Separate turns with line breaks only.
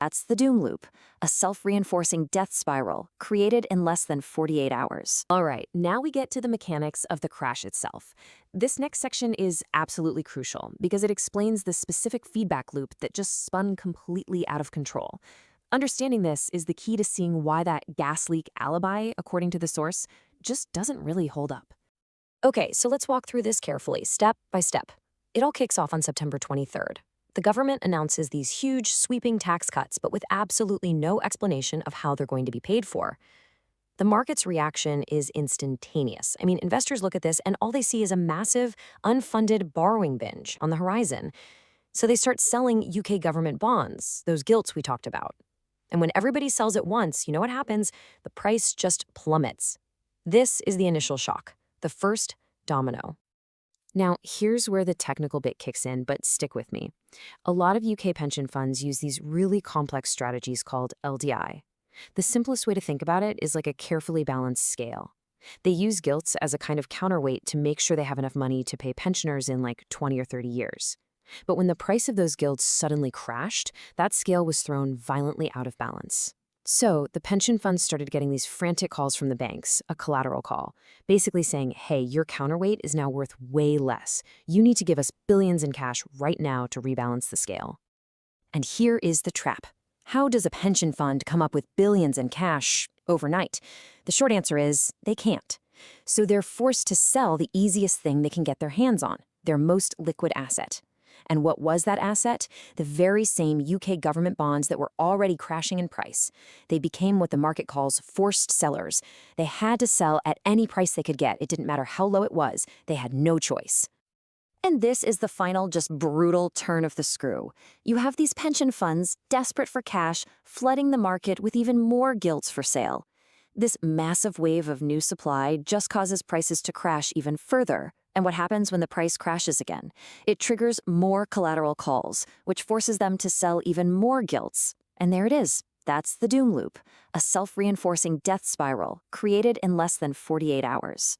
That's the doom loop, a self-reinforcing death spiral created in less than 48 hours.
All right, now we get to the mechanics of the crash itself. This next section is absolutely crucial because it explains the specific feedback loop that just spun completely out of control. Understanding this is the key to seeing why that gas leak alibi, according to the source, just doesn't really hold up.
Okay, so let's walk through this carefully, step by step. It all kicks off on September 23rd. The government announces these huge, sweeping tax cuts, but with absolutely no explanation of how they're going to be paid for. The market's reaction is instantaneous. I mean, investors look at this and all they see is a massive, unfunded borrowing binge on the horizon. So they start selling UK government bonds, those gilts we talked about. And when everybody sells at once, you know what happens? The price just plummets. This is the initial shock, the first domino.
Now, here's where the technical bit kicks in, but stick with me. A lot of UK pension funds use these really complex strategies called LDI. The simplest way to think about it is like a carefully balanced scale. They use gilts as a kind of counterweight to make sure they have enough money to pay pensioners in like 20 or 30 years. But when the price of those gilts suddenly crashed, that scale was thrown violently out of balance. So the pension funds started getting these frantic calls from the banks, a collateral call, basically saying, hey, your counterweight is now worth way less. You need to give us billions in cash right now to rebalance the scale.
And here is the trap. How does a pension fund come up with billions in cash overnight? The short answer is they can't. So they're forced to sell the easiest thing they can get their hands on, their most liquid asset. And what was that asset? The very same UK government bonds that were already crashing in price. They became what the market calls forced sellers. They had to sell at any price they could get. It didn't matter how low it was. They had no choice. And this is the final, just brutal turn of the screw. You have these pension funds, desperate for cash, flooding the market with even more gilts for sale. This massive wave of new supply just causes prices to crash even further. And what happens when the price crashes again? It triggers more collateral calls, which forces them to sell even more gilts. And there it is. That's the doom loop, a self-reinforcing death spiral created in less than 48 hours.